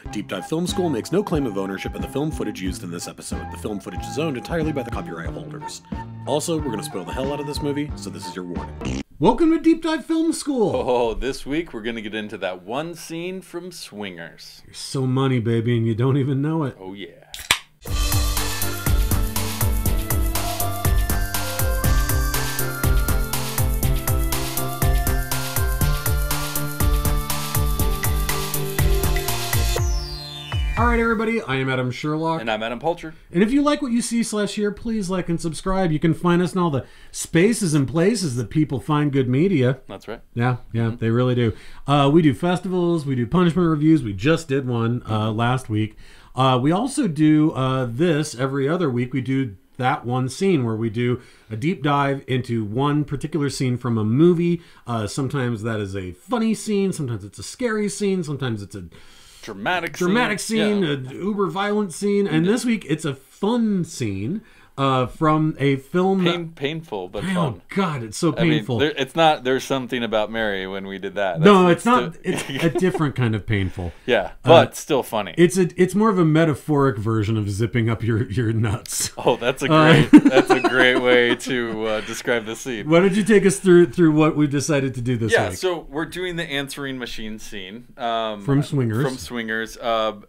Deep Dive Film School makes no claim of ownership of the film footage used in this episode. The film footage is owned entirely by the copyright holders. Also, we're going to spoil the hell out of this movie, so this is your warning. Welcome to Deep Dive Film School! Oh, this week we're going to get into that one scene from Swingers. You're so money, baby, and you don't even know it. Oh, yeah. Alright everybody, I am Adam Sherlock. And I'm Adam Poulter. And if you like what you see/hear, please like and subscribe. You can find us in all the spaces and places that people find good media. That's right. Yeah, they really do. We do festivals, we do punishment reviews. We just did one last week. We also do this every other week. We do that one scene where we do a deep dive into one particular scene from a movie. Sometimes that is a funny scene, sometimes it's a scary scene, sometimes it's a dramatic scene, yeah. An uber violent scene, and this week it's a fun scene from a film. Painful, but fun. fun. Oh God, it's so painful. I mean, it's not. There's something about Mary when we did that. No, it's not. It's a different kind of painful. Yeah, but still funny. It's more of a metaphoric version of zipping up your nuts. Oh, that's a great way to describe the scene. Why don't you take us through what we've decided to do this week? Yeah, so we're doing the answering machine scene from Swingers. From Swingers.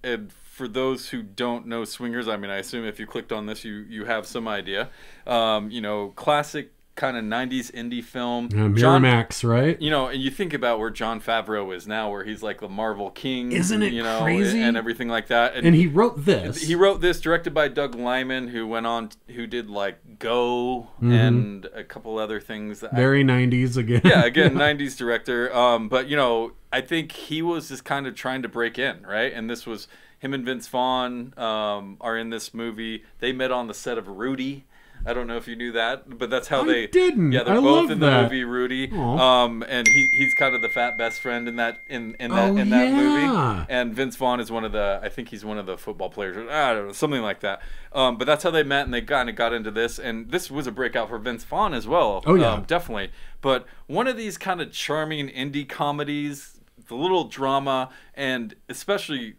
And for those who don't know Swingers, I mean, I assume if you clicked on this, you have some idea. Classic kind of 90s indie film. Miramax, right? And you think about where Jon Favreau is now, where he's like the Marvel king. Isn't it crazy? And everything like that. And he wrote this. He wrote this, directed by Doug Liman, who did like Go and a couple other things. Very 90s again. Yeah, again, 90s director. But, I think he was just kind of trying to break in, right? And this was him and Vince Vaughn are in this movie. They met on the set of Rudy. I don't know if you knew that, but that's how they didn't. Yeah, they're I both love in that. the movie Rudy. And he's kind of the fat best friend in that movie. And Vince Vaughn is I think he's one of the football players. I don't know, something like that. But that's how they met, and they kind of got into this. And this was a breakout for Vince Vaughn as well. Oh yeah, definitely. But one of these kind of charming indie comedies, the little drama, and especially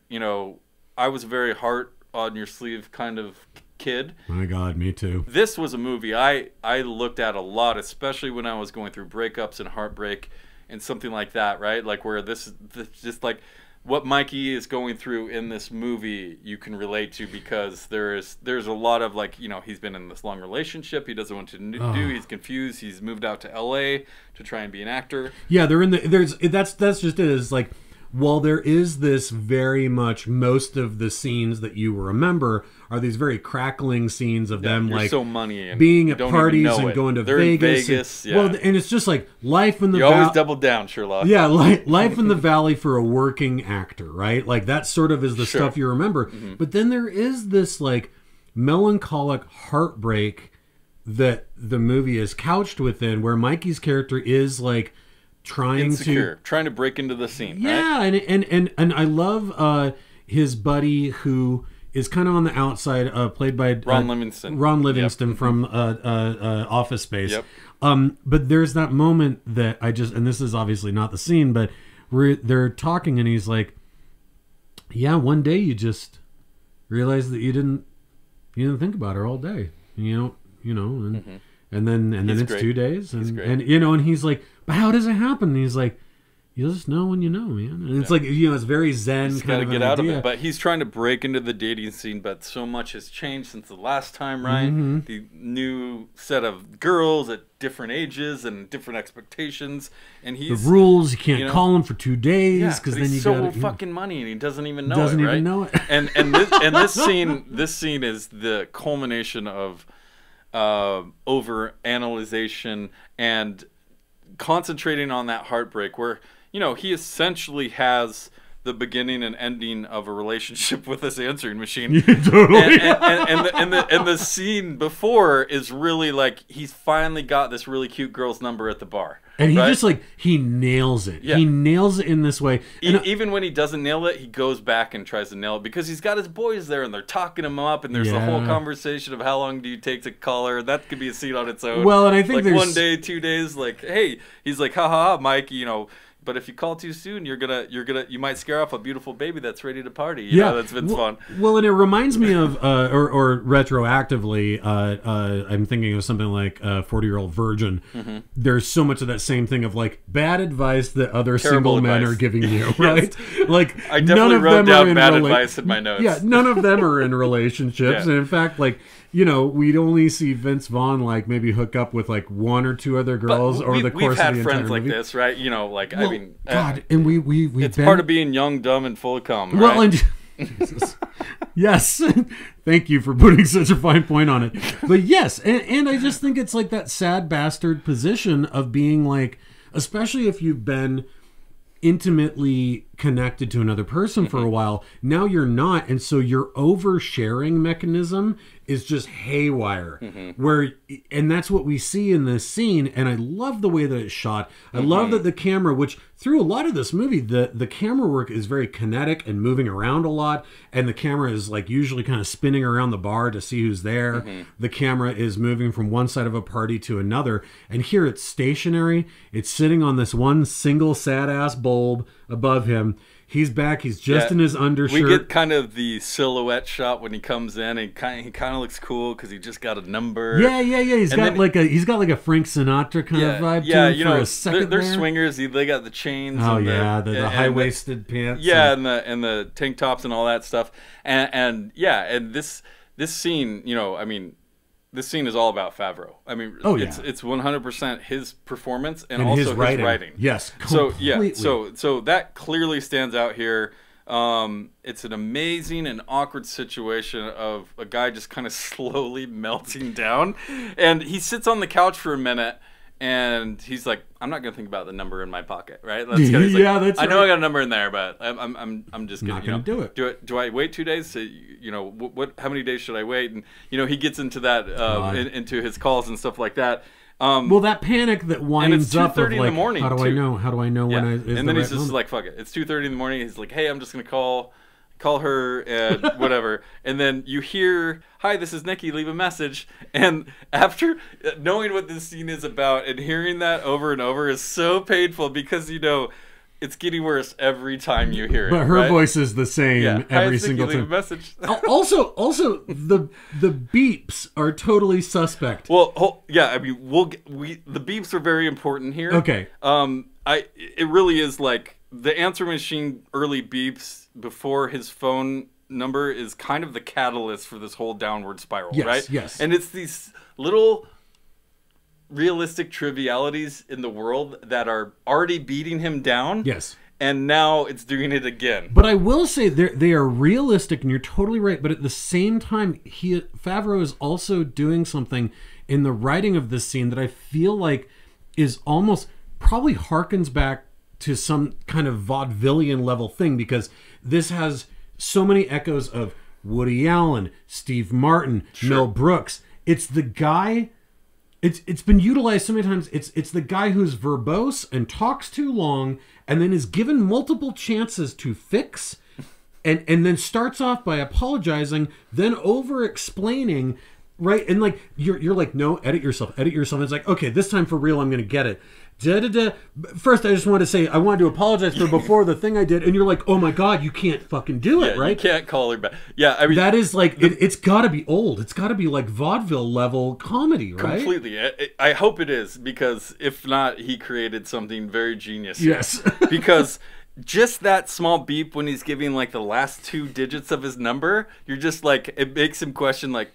I was a very heart on your sleeve kind of kid. My God, me too. This was a movie I looked at a lot, especially when I was going through breakups and heartbreak and something like that, right? Like where this just like what Mikey is going through in this movie you can relate to, because there's a lot of like, he's been in this long relationship he doesn't want to do, he's confused, he's moved out to LA to try and be an actor. Yeah, that's just it, is like, while there is this very much, most of the scenes that you remember are these very crackling scenes of them like so money and being at parties and going to Vegas. And it's just like life in the valley. You always double down, Sherlock. Yeah, life in the valley for a working actor, right? Like that sort of is the stuff you remember. Mm-hmm. But then there is this like melancholic heartbreak that the movie is couched within, where Mikey's character is like trying to break into the scene. Yeah, right? and I love his buddy who is kind of on the outside, played by Ron Livingston. Yep. From Office Space. Yep. But there's that moment that and this is obviously not the scene, but where they're talking and he's like, "Yeah, one day you just realize that you didn't think about her all day, and and then it's great. 2 days, and he's like, but how does it happen?" And he's like, "You just know when you know, man." And it's like, it's very zen. He's kind of get out of it, but he's trying to break into the dating scene. But so much has changed since the last time, right? Mm-hmm. The new set of girls at different ages and different expectations, and the rules. You can't call him for 2 days because then you got fucking money, and he doesn't even know it. Right? Know it. and this scene is the culmination of over analyzation and concentrating on that heartbreak, where he essentially has the beginning and ending of a relationship with this answering machine. Yeah, totally. and the scene before is really like he's finally got this really cute girl's number at the bar. And he just he nails it. Yeah. He nails it in this way. And even when he doesn't nail it, he goes back and tries to nail it, because he's got his boys there and they're talking him up, and there's the whole conversation of how long do you take to call her. That could be a scene on its own. Well, and I think like 1 day, 2 days, like, hey, he's like, ha ha, Mike, but if you call too soon, you might scare off a beautiful baby that's ready to party. You know, that's been fun. Well, and it reminds me of, or retroactively, I'm thinking of something like 40-Year-Old Virgin. Mm-hmm. There's so much of that same thing of like bad advice that other Terrible single men advice. are giving you, right? Like I definitely wrote down bad advice in my notes. Yeah, none of them are in relationships, and in fact, like, you know, we'd only see Vince Vaughn like maybe hook up with like one or two other girls over the course of the entire movie. We've had friends like this, right? You know, like, well, I mean, God, and we it's part of being young, dumb, and full of cum. Right? Well, and Jesus. Yes, thank you for putting such a fine point on it. But yes, and I just think it's like that sad bastard position of being like, especially if you've been intimately connected to another person for a while, now you're not, and so your oversharing mechanism is just haywire. And that's what we see in this scene, and I love the way that it's shot. I love that the camera, which through a lot of this movie, the camera work is very kinetic and moving around a lot, and the camera is like usually kind of spinning around the bar to see who's there. The camera is moving from one side of a party to another, and here it's stationary. It's sitting on this one single sad ass bulb above him. He's back. He's just in his undershirt. We get kind of the silhouette shot when he comes in. And he kind of looks cool because he just got a number. Yeah. He's got like a Frank Sinatra kind of vibe to him for a second. They're swingers. They got the chains. Oh, and the high-waisted pants. Yeah, and the tank tops and all that stuff. And this scene, you know, I mean, this scene is all about Favreau. I mean, it's 100% his performance and also his writing. Yes, completely. So that clearly stands out here. It's an amazing and awkward situation of a guy just kind of slowly melting down, and he sits on the couch for a minute. And he's like, I'm not gonna think about the number in my pocket, right? That's I know I got a number in there, but I'm just not gonna do it. Do I wait 2 days? So, you know, how many days should I wait? And you know, he gets into that into his calls and stuff like that. Well, that panic that winds up of like, in the morning, how do I know? How do I know when I? And then he's just like, fuck it. It's 2:30 in the morning. He's like, hey, I'm just gonna call her and whatever. And then you hear, hi, this is Nikki, leave a message. And after knowing what this scene is about and hearing that over and over is so painful because, you know, it's getting worse every time you hear it. But her voice is the same every single time. Leave a message. Also, the beeps are totally suspect. Well, I mean, the beeps are very important here. Okay. It really is like the answer machine early beeps before his phone number is kind of the catalyst for this whole downward spiral, right? Yes. And it's these little realistic trivialities in the world that are already beating him down. Yes. And now it's doing it again. But I will say they are realistic, and you're totally right. But at the same time, Favreau is also doing something in the writing of this scene that I feel like is almost probably harkens back to some kind of vaudevillian level thing, because this has so many echoes of Woody Allen, Steve Martin, Mel Brooks. It's the guy. It's been utilized so many times. It's the guy who's verbose and talks too long, and then is given multiple chances to fix, and then starts off by apologizing, then over explaining, right? And like you're like, no, edit yourself. It's like, okay, this time for real, I'm gonna get it. First, I just wanted to say I wanted to apologize for before the thing I did, and you're like, oh my god, you can't fucking do it, right? You can't call her back. Yeah, I mean, that is like it's got to be old. It's got to be like vaudeville level comedy, right? Completely. I hope it is, because if not, he created something very genius. Yes, because just that small beep when he's giving like the last 2 digits of his number, you're just like, it makes him question like,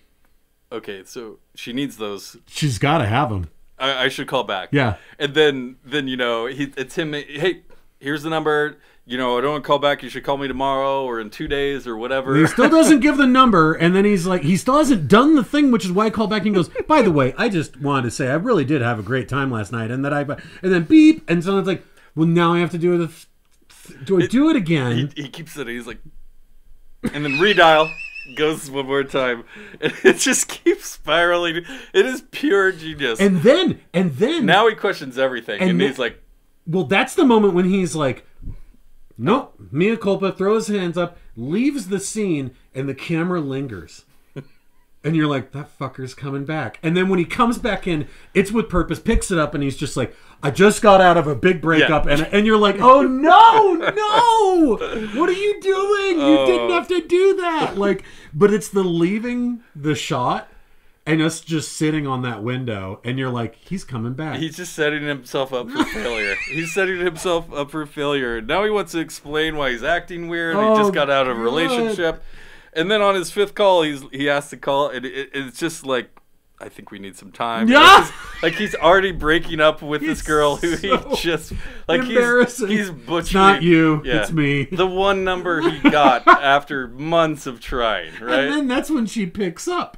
okay, so she needs those. She's got to have them. I should call back. Yeah. And then you know, it's him. Hey, here's the number. You know, I don't want to call back. You should call me tomorrow or in 2 days or whatever. He still doesn't give the number, and then he's like, he still hasn't done the thing, which is why I call back and he goes, by the way, I just wanted to say I really did have a great time last night, and then beep, and someone's like, well, now I have to do it. Do I do it again? He keeps it. He's like, and then redial. Goes one more time, and it just keeps spiraling. It is pure genius. And then now he questions everything, and he's like, well, that's the moment when he's like, nope, mea culpa, throws his hands up, leaves the scene, and the camera lingers. And you're like, that fucker's coming back. And then when he comes back in, it's with purpose, picks it up, and he's just like, I just got out of a big breakup. Yeah. And you're like, oh, no! What are you doing? You didn't have to do that. Like, but it's the leaving the shot and us just sitting on that window. And you're like, he's coming back. He's just setting himself up for failure. He's setting himself up for failure. Now he wants to explain why he's acting weird. He just got out of a relationship. And then on his fifth call, he has to call, and it's just like, I think we need some time. Yeah! Like he's already breaking up with this girl who he just like he's butchering. It's not you, it's me. The one number he got after months of trying, right? And then that's when she picks up,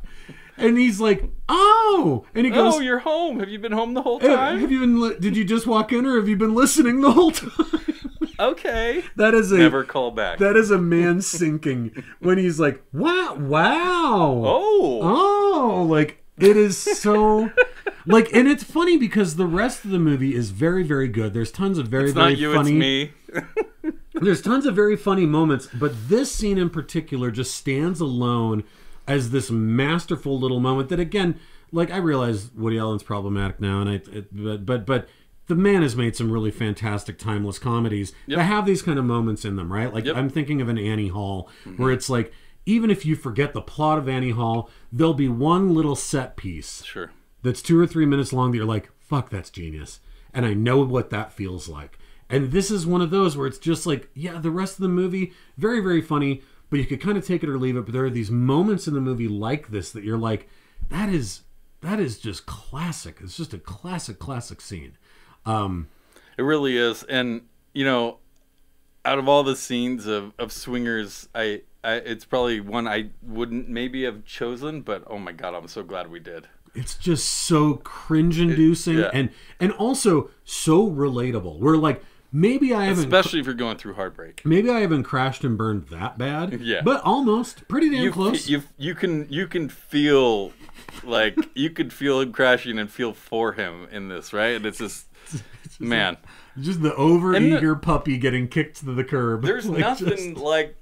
and he's like, "Oh!" And he goes, "Oh, you're home. Have you been home the whole time? Have you been? Did you just walk in, or have you been listening the whole time?" Okay. That is never call back. That is a man sinking when he's like, wow. Oh, like it is so like, and it's funny because the rest of the movie is very, very good. There's tons of very, very funny. It's me. There's tons of very funny moments, but this scene in particular just stands alone as this masterful little moment that, again, like, I realize Woody Allen's problematic now, and but the man has made some really fantastic timeless comedies that have these kind of moments in them, right? Like, I'm thinking of an Annie Hall, where it's like, even if you forget the plot of Annie Hall, there'll be one little set piece that's 2 or 3 minutes long that you're like, fuck, that's genius. And I know what that feels like. And this is one of those where it's just like, yeah, the rest of the movie, very, very funny, but you could kind of take it or leave it. But there are these moments in the movie like this that you're like, that is just classic. It's just a classic scene. It really is. And, you know, out of all the scenes of Swingers, it's probably one I wouldn't maybe have chosen, but oh my God, I'm so glad we did. It's just so cringe-inducing and also so relatable. We're like, maybe I haven't... Especially if you're going through heartbreak. Maybe I haven't crashed and burned that bad. Yeah. But almost. Pretty damn close. You can feel, like, you could feel him crashing and feel for him in this, right? And it's just... Man, just the over-eager puppy getting kicked to the curb. There's like nothing like,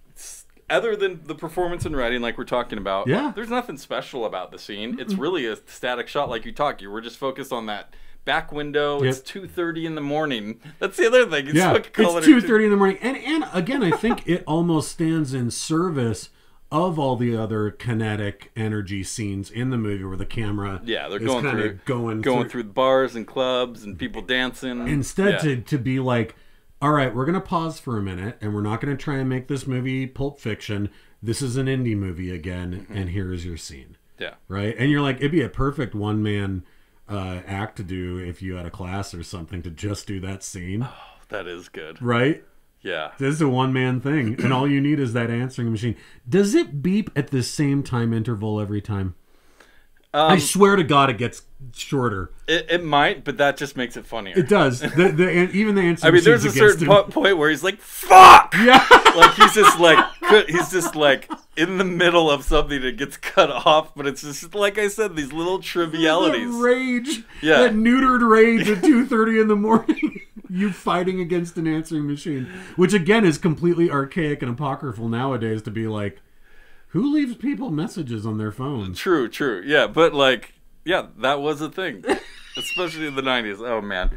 other than the performance and writing, like we're talking about. Yeah, there's nothing special about the scene. It's really a static shot, like you talk. We're just focused on that back window. It's 2:30 in the morning. That's the other thing. It's 2:30 in the morning, and again, I think it almost stands in service of all the other kinetic energy scenes in the movie where the camera they're is going through bars and clubs and people dancing. Instead to be like, all right, we're going to pause for a minute and we're not going to try and make this movie Pulp Fiction. This is an indie movie again, and here is your scene. Yeah. Right? And you're like, it'd be a perfect one-man act to do if you had a class or something to just do that scene. Oh, that is good. Right? Yeah. This is a one-man thing, and all you need is that answering machine. Does it beep at the same time interval every time? I swear to God, it gets shorter. It might, but that just makes it funnier. It does. Even the answering. I mean, there's a certain point where he's like, "Fuck!" Yeah. Like he's just like in the middle of something that gets cut off, but it's just like I said, these little trivialities. That rage. Yeah. That neutered rage at 2:30 in the morning. You fighting against an answering machine, which again is completely archaic and apocryphal nowadays to be like, who leaves people messages on their phones? True. Yeah, but like, yeah, that was a thing, especially in the 90s. Oh man,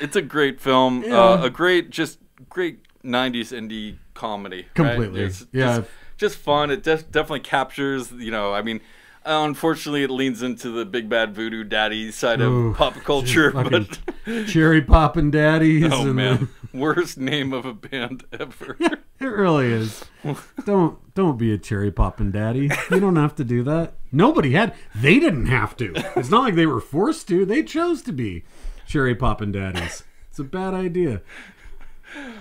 it's a great film. A great 90s indie comedy. Completely. Right? It's just fun. It definitely captures, I mean, unfortunately, it leans into the big bad voodoo daddy side of pop culture, but cherry poppin' daddies. Oh man, worst name of a band ever. Yeah, it really is. Don't be a cherry poppin' daddy. You don't have to do that. Nobody had. They didn't have to. It's not like they were forced to. They chose to be cherry poppin' daddies. It's a bad idea.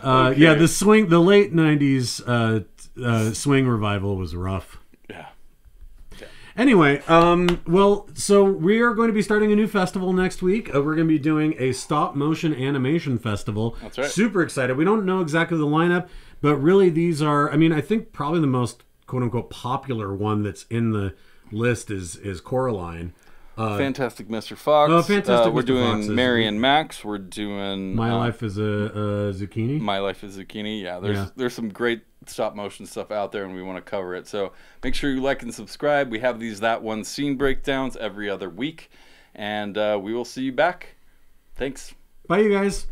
Okay. Yeah, the late '90s swing revival was rough. Yeah. Anyway, well, so we are going to be starting a new festival next week. We're going to be doing a stop-motion animation festival. That's right. Super excited. We don't know exactly the lineup, but really these are, I mean, I think probably the most quote-unquote popular one that's in the list is Coraline. Fantastic Mr. Fox. Oh, Fantastic We're Mr. doing Fox is- Mary and Max. We're doing My Life is a Zucchini. My Life is Zucchini. Yeah, Yeah. there's some great stop motion stuff out there, and we want to cover it. So make sure you like and subscribe. We have these That One Scene breakdowns every other week, and we will see you back. Thanks. Bye, you guys.